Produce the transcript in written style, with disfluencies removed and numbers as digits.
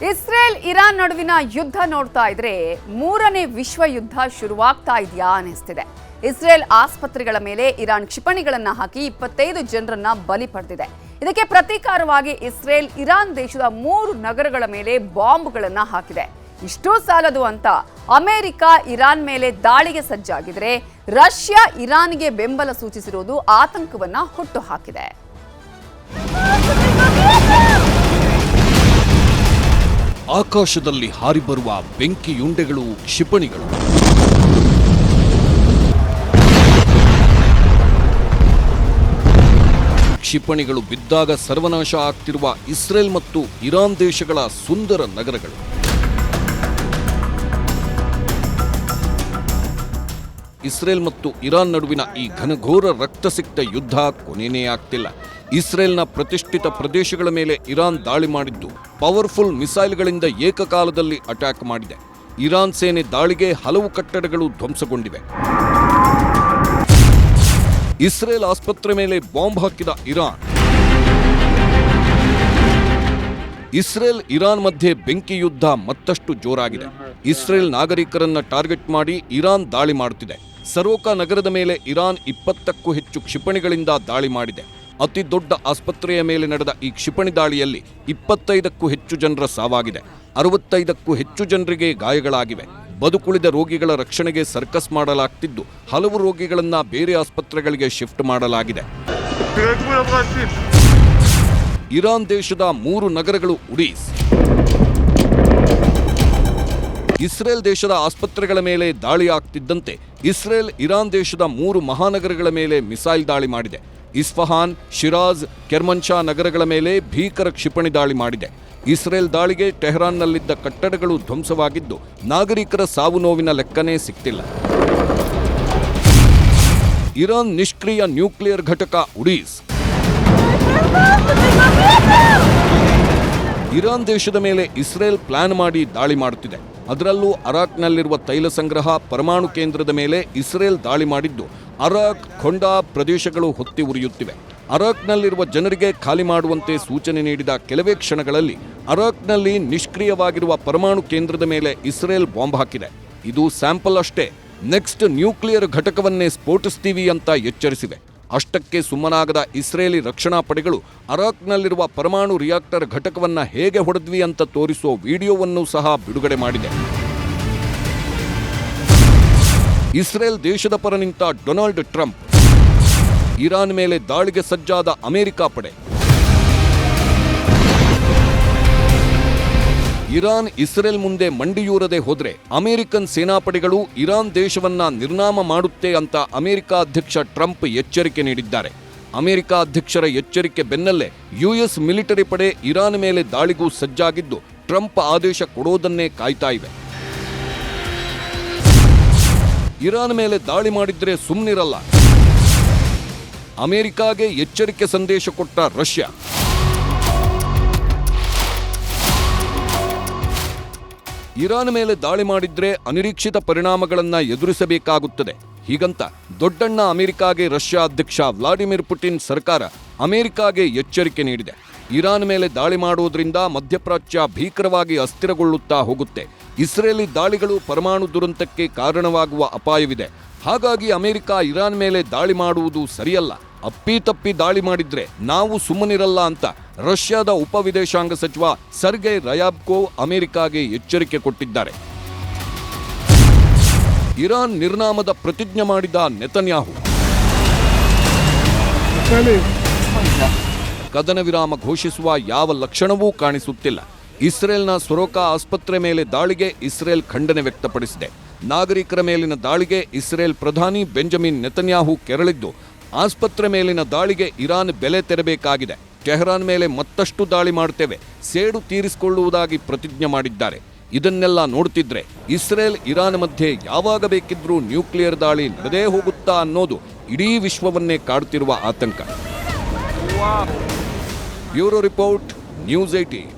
Israel Iran ನಡುವಿನ ಯುದ್ಧ ನೋಡ್ತಾ ಇದ್ರೆ ಮೂರನೇ ವಿಶ್ವ ಯುದ್ಧ ಶುರುವಾಗ್ತಾ ಇದೆಯಾ ಅನಿಸ್ತಿದೆ. ಇಸ್ರೇಲ್ ಆಸ್ಪತ್ರೆಗಳ ಮೇಲೆ ಇರಾನ್ ಕ್ಷಿಪಣಿಗಳನ್ನ ಹಾಕಿ 25 ಜನರನ್ನ ಬಲಿ ಪಡೆದಿದೆ. ಇದಕ್ಕೆ ಪ್ರತೀಕಾರವಾಗಿ ಇಸ್ರೇಲ್ ಇರಾನ್ ದೇಶದ 3 ನಗರಗಳ ಮೇಲೆ ಬಾಂಬ್ಗಳನ್ನ ಹಾಕಿದೆ. ಇಷ್ಟೂ ಸಾಲದು ಅಂತ ಅಮೆರಿಕ ಇರಾನ್ ಮೇಲೆ ದಾಳಿಗೆ ಸಜ್ಜಾಗಿದ್ರೆ ರಷ್ಯಾ ಇರಾನ್ಗೆ ಬೆಂಬಲ ಸೂಚಿಸಿರುವುದು ಆತಂಕವನ್ನ ಹುಟ್ಟುಹಾಕಿದೆ. ಆಕಾಶದಲ್ಲಿ ಹಾರಿ ಬರುವ ಬೆಂಕಿಯುಂಡೆಗಳು, ಕ್ಷಿಪಣಿಗಳು. ಕ್ಷಿಪಣಿಗಳು ಬಿದ್ದಾಗ ಸರ್ವನಾಶ ಆಗ್ತಿರುವ ಇಸ್ರೇಲ್ ಮತ್ತು ಇರಾನ್ ದೇಶಗಳ ಸುಂದರ ನಗರಗಳು. ಇಸ್ರೇಲ್ ಮತ್ತು ಇರಾನ್ ನಡುವಿನ ಈ ಘನಘೋರ ರಕ್ತಸಿಕ್ತ ಯುದ್ಧ ಕೊನೆಯೇ ಆಗ್ತಿಲ್ಲ. ಇಸ್ರೇಲ್ನ ಪ್ರತಿಷ್ಠಿತ ಪ್ರದೇಶಗಳ ಮೇಲೆ ಇರಾನ್ ದಾಳಿ ಮಾಡಿದ್ದು ಪವರ್ಫುಲ್ ಮಿಸೈಲ್ಗಳಿಂದ ಏಕಕಾಲದಲ್ಲಿ ಅಟ್ಯಾಕ್ ಮಾಡಿದೆ. ಇರಾನ್ ಸೇನೆ ದಾಳಿಗೆ ಹಲವು ಕಟ್ಟಡಗಳು ಧ್ವಂಸಗೊಂಡಿವೆ. ಇಸ್ರೇಲ್ ಆಸ್ಪತ್ರೆ ಮೇಲೆ ಬಾಂಬ್ ಹಾಕಿದ ಇರಾನ್. ಇಸ್ರೇಲ್ ಇರಾನ್ ಮಧ್ಯೆ ಬೆಂಕಿ ಯುದ್ಧ ಮತ್ತಷ್ಟು ಜೋರಾಗಿದೆ. ಇಸ್ರೇಲ್ ನಾಗರಿಕರನ್ನ ಟಾರ್ಗೆಟ್ ಮಾಡಿ ಇರಾನ್ ದಾಳಿ ಮಾಡುತ್ತಿದೆ. ಸರೋಕಾ ನಗರದ ಮೇಲೆ ಇರಾನ್ 20ಕ್ಕೂ ಹೆಚ್ಚು ಕ್ಷಿಪಣಿಗಳಿಂದ ದಾಳಿ ಮಾಡಿದೆ. ಅತಿ ದೊಡ್ಡ ಆಸ್ಪತ್ರೆಯ ಮೇಲೆ ನಡೆದ ಈ ಕ್ಷಿಪಣಿ ದಾಳಿಯಲ್ಲಿ 25ಕ್ಕೂ ಹೆಚ್ಚು ಜನರ ಸಾವಾಗಿದೆ. 65ಕ್ಕೂ ಹೆಚ್ಚು ಜನರಿಗೆ ಗಾಯಗಳಾಗಿವೆ. ಬದುಕುಳಿದ ರೋಗಿಗಳ ರಕ್ಷಣೆಗೆ ಸರ್ಕಸ್ ಮಾಡಲಾಗ್ತಿದ್ದು ಹಲವು ರೋಗಿಗಳನ್ನ ಬೇರೆ ಆಸ್ಪತ್ರೆಗಳಿಗೆ ಶಿಫ್ಟ್ ಮಾಡಲಾಗಿದೆ. ಇರಾನ್ ದೇಶದ 3 ನಗರಗಳು ಉಡೀಸ್. ಇಸ್ರೇಲ್ ದೇಶದ ಆಸ್ಪತ್ರೆಗಳ ಮೇಲೆ ದಾಳಿ ಆಗ್ತಿದ್ದಂತೆ ಇಸ್ರೇಲ್ ಇರಾನ್ ದೇಶದ 3 ಮಹಾನಗರಗಳ ಮೇಲೆ ಮಿಸೈಲ್ ದಾಳಿ ಮಾಡಿದೆ. ಇಸ್ಫಹಾನ್, ಶಿರಾಜ್, ಕೆರ್ಮನ್ಶಾ ನಗರಗಳ ಮೇಲೆ ಭೀಕರ ಕ್ಷಿಪಣಿ ದಾಳಿ ಮಾಡಿದೆ. ಇಸ್ರೇಲ್ ದಾಳಿಗೆ ಟೆಹರಾನ್ನಲ್ಲಿದ್ದ ಕಟ್ಟಡಗಳು ಧ್ವಂಸವಾಗಿದ್ದು ನಾಗರಿಕರ ಸಾವು ನೋವಿನ ಲೆಕ್ಕನೇ ಸಿಕ್ತಿಲ್ಲ. ಇರಾನ್ ನಿಷ್ಕ್ರಿಯ ನ್ಯೂಕ್ಲಿಯರ್ ಘಟಕ ಉಡೀಸ್. ಇರಾನ್ ದೇಶದ ಮೇಲೆ ಇಸ್ರೇಲ್ ಪ್ಲಾನ್ ಮಾಡಿ ದಾಳಿ ಮಾಡುತ್ತಿದೆ. ಅದರಲ್ಲೂ ಅರಾಕ್ನಲ್ಲಿರುವ ತೈಲ ಸಂಗ್ರಹ, ಪರಮಾಣು ಕೇಂದ್ರದ ಮೇಲೆ ಇಸ್ರೇಲ್ ದಾಳಿ ಮಾಡಿದ್ದು ಅರಾಕ್, ಖೊಂಡಾ ಪ್ರದೇಶಗಳು ಹೊತ್ತಿ ಉರಿಯುತ್ತಿವೆ. ಅರಾಕ್ನಲ್ಲಿರುವ ಜನರಿಗೆ ಖಾಲಿ ಮಾಡುವಂತೆ ಸೂಚನೆ ನೀಡಿದ ಕೆಲವೇ ಕ್ಷಣಗಳಲ್ಲಿ ಅರಾಕ್ನಲ್ಲಿ ನಿಷ್ಕ್ರಿಯವಾಗಿರುವ ಪರಮಾಣು ಕೇಂದ್ರದ ಮೇಲೆ ಇಸ್ರೇಲ್ ಬಾಂಬ್ ಹಾಕಿದೆ. ಇದು ಸ್ಯಾಂಪಲ್ ಅಷ್ಟೇ, ನೆಕ್ಸ್ಟ್ ನ್ಯೂಕ್ಲಿಯರ್ ಘಟಕವನ್ನೇ ಸ್ಫೋಟಿಸ್ತೀವಿ ಅಂತ ಎಚ್ಚರಿಸಿವೆ. ಅಷ್ಟಕ್ಕೆ ಸುಮ್ಮನಾಗದ ಇಸ್ರೇಲಿ ರಕ್ಷಣಾ ಪಡೆಗಳು ಅರಾಕ್ನಲ್ಲಿರುವ ಪರಮಾಣು ರಿಯಾಕ್ಟರ್ ಘಟಕವನ್ನ ಹೇಗೆ ಹೊಡೆದ್ವಿ ಅಂತ ತೋರಿಸೋ ವಿಡಿಯೋವನ್ನು ಸಹ ಬಿಡುಗಡೆ ಮಾಡಿದೆ. ಇಸ್ರೇಲ್ ದೇಶದ ಪರ ನಿಂತ ಡೊನಾಲ್ಡ್ ಟ್ರಂಪ್. ಇರಾನ್ ಮೇಲೆ ದಾಳಿಗೆ ಸಜ್ಜಾದ ಅಮೆರಿಕ ಪಡೆ. ಇರಾನ್ ಇಸ್ರೇಲ್ ಮುಂದೆ ಮಂಡಿಯೂರದೆ ಹೋದ್ರೆ ಅಮೆರಿಕನ್ ಸೇನಾಪಡೆಗಳು ಇರಾನ್ ದೇಶವನ್ನ ನಿರ್ನಾಮ ಮಾಡುತ್ತೆ ಅಂತ ಅಮೆರಿಕ ಅಧ್ಯಕ್ಷ ಟ್ರಂಪ್ ಎಚ್ಚರಿಕೆ ನೀಡಿದ್ದಾರೆ. ಅಮೆರಿಕ ಅಧ್ಯಕ್ಷರ ಎಚ್ಚರಿಕೆ ಬೆನ್ನಲ್ಲೇ ಯುಎಸ್ ಮಿಲಿಟರಿ ಪಡೆ ಇರಾನ್ ಮೇಲೆ ದಾಳಿಗೂ ಸಜ್ಜಾಗಿದ್ದು ಟ್ರಂಪ್ ಆದೇಶ ಕೊಡೋದನ್ನೇ ಕಾಯ್ತಾ ಇವೆ. ಇರಾನ್ ಮೇಲೆ ದಾಳಿ ಮಾಡಿದ್ರೆ ಸುಮ್ಮನಿರಲ್ಲ. ಅಮೆರಿಕಾಗೆ ಎಚ್ಚರಿಕೆ ಸಂದೇಶ ಕೊಟ್ಟ ರಷ್ಯಾ. ಇರಾನ್ ಮೇಲೆ ದಾಳಿ ಮಾಡಿದ್ರೆ ಅನಿರೀಕ್ಷಿತ ಪರಿಣಾಮಗಳನ್ನ ಎದುರಿಸಬೇಕಾಗುತ್ತದೆ. ಹೀಗಂತ ದೊಡ್ಡಣ್ಣ ಅಮೆರಿಕಾಗೆ ರಷ್ಯಾ ಅಧ್ಯಕ್ಷ ವ್ಲಾಡಿಮಿರ್ ಪುಟಿನ್ ಸರ್ಕಾರ ಅಮೆರಿಕಾಗೆ ಎಚ್ಚರಿಕೆ ನೀಡಿದೆ. ಇರಾನ್ ಮೇಲೆ ದಾಳಿ ಮಾಡುವುದರಿಂದ ಮಧ್ಯಪ್ರಾಚ್ಯ ಭೀಕರವಾಗಿ ಅಸ್ಥಿರಗೊಳ್ಳುತ್ತಾ ಹೋಗುತ್ತೆ. ಇಸ್ರೇಲಿ ದಾಳಿಗಳು ಪರಮಾಣು ದುರಂತಕ್ಕೆ ಕಾರಣವಾಗುವ ಅಪಾಯವಿದೆ. ಹಾಗಾಗಿ ಅಮೆರಿಕ ಇರಾನ್ ಮೇಲೆ ದಾಳಿ ಮಾಡುವುದು ಸರಿಯಲ್ಲ. ಅಪ್ಪಿತಪ್ಪಿ ದಾಳಿ ಮಾಡಿದ್ರೆ ನಾವು ಸುಮ್ಮನಿರಲ್ಲ ಅಂತ ರಷ್ಯಾದ ಉಪವಿದೇಶಾಂಗ ಸಚಿವ ಸರ್ಗೈ ರಯಾಬ್ಕೋ ಅಮೆರಿಕಾಗೆ ಎಚ್ಚರಿಕೆ ಕೊಟ್ಟಿದ್ದಾರೆ. ಇರಾನ್ ನಿರ್ನಾಮದ ಪ್ರತಿಜ್ಞೆ ಮಾಡಿದ ನೆತನ್ಯಾಹು. ಕದನ ವಿರಾಮ ಘೋಷಿಸುವ ಯಾವ ಲಕ್ಷಣವೂ ಕಾಣಿಸುತ್ತಿಲ್ಲ. ಇಸ್ರೇಲ್ನ ಸೊರೋಕಾ ಆಸ್ಪತ್ರೆ ಮೇಲೆ ದಾಳಿಗೆ ಇಸ್ರೇಲ್ ಖಂಡನೆ ವ್ಯಕ್ತಪಡಿಸಿದೆ. ನಾಗರಿಕರ ಮೇಲಿನ ದಾಳಿಗೆ ಇಸ್ರೇಲ್ ಪ್ರಧಾನಿ ಬೆಂಜಮಿನ್ ನೆತನ್ಯಾಹು ಕೆರಳಿದ್ದು ಆಸ್ಪತ್ರೆ ಮೇಲಿನ ದಾಳಿಗೆ ಇರಾನ್ ಬೆಲೆ ತೆರಬೇಕಾಗಿದೆ. ಟೆಹರಾನ್ ಮೇಲೆ ಮತ್ತಷ್ಟು ದಾಳಿ ಮಾಡುತ್ತೇವೆ, ಸೇಡು ತೀರಿಸಿಕೊಳ್ಳುವುದಾಗಿ ಪ್ರತಿಜ್ಞೆ ಮಾಡಿದ್ದಾರೆ. ಇದನ್ನೆಲ್ಲ ನೋಡ್ತಿದ್ರೆ ಇಸ್ರೇಲ್ ಇರಾನ್ ಮಧ್ಯೆ ಯಾವಾಗ ಬೇಕಿದ್ರೂ ನ್ಯೂಕ್ಲಿಯರ್ ದಾಳಿ ನಡೆದೇ ಹೋಗುತ್ತಾ ಅನ್ನೋದು ಇಡೀ ವಿಶ್ವವನ್ನೇ ಕಾಡುತ್ತಿರುವ ಆತಂಕ. Bureau report, news 18.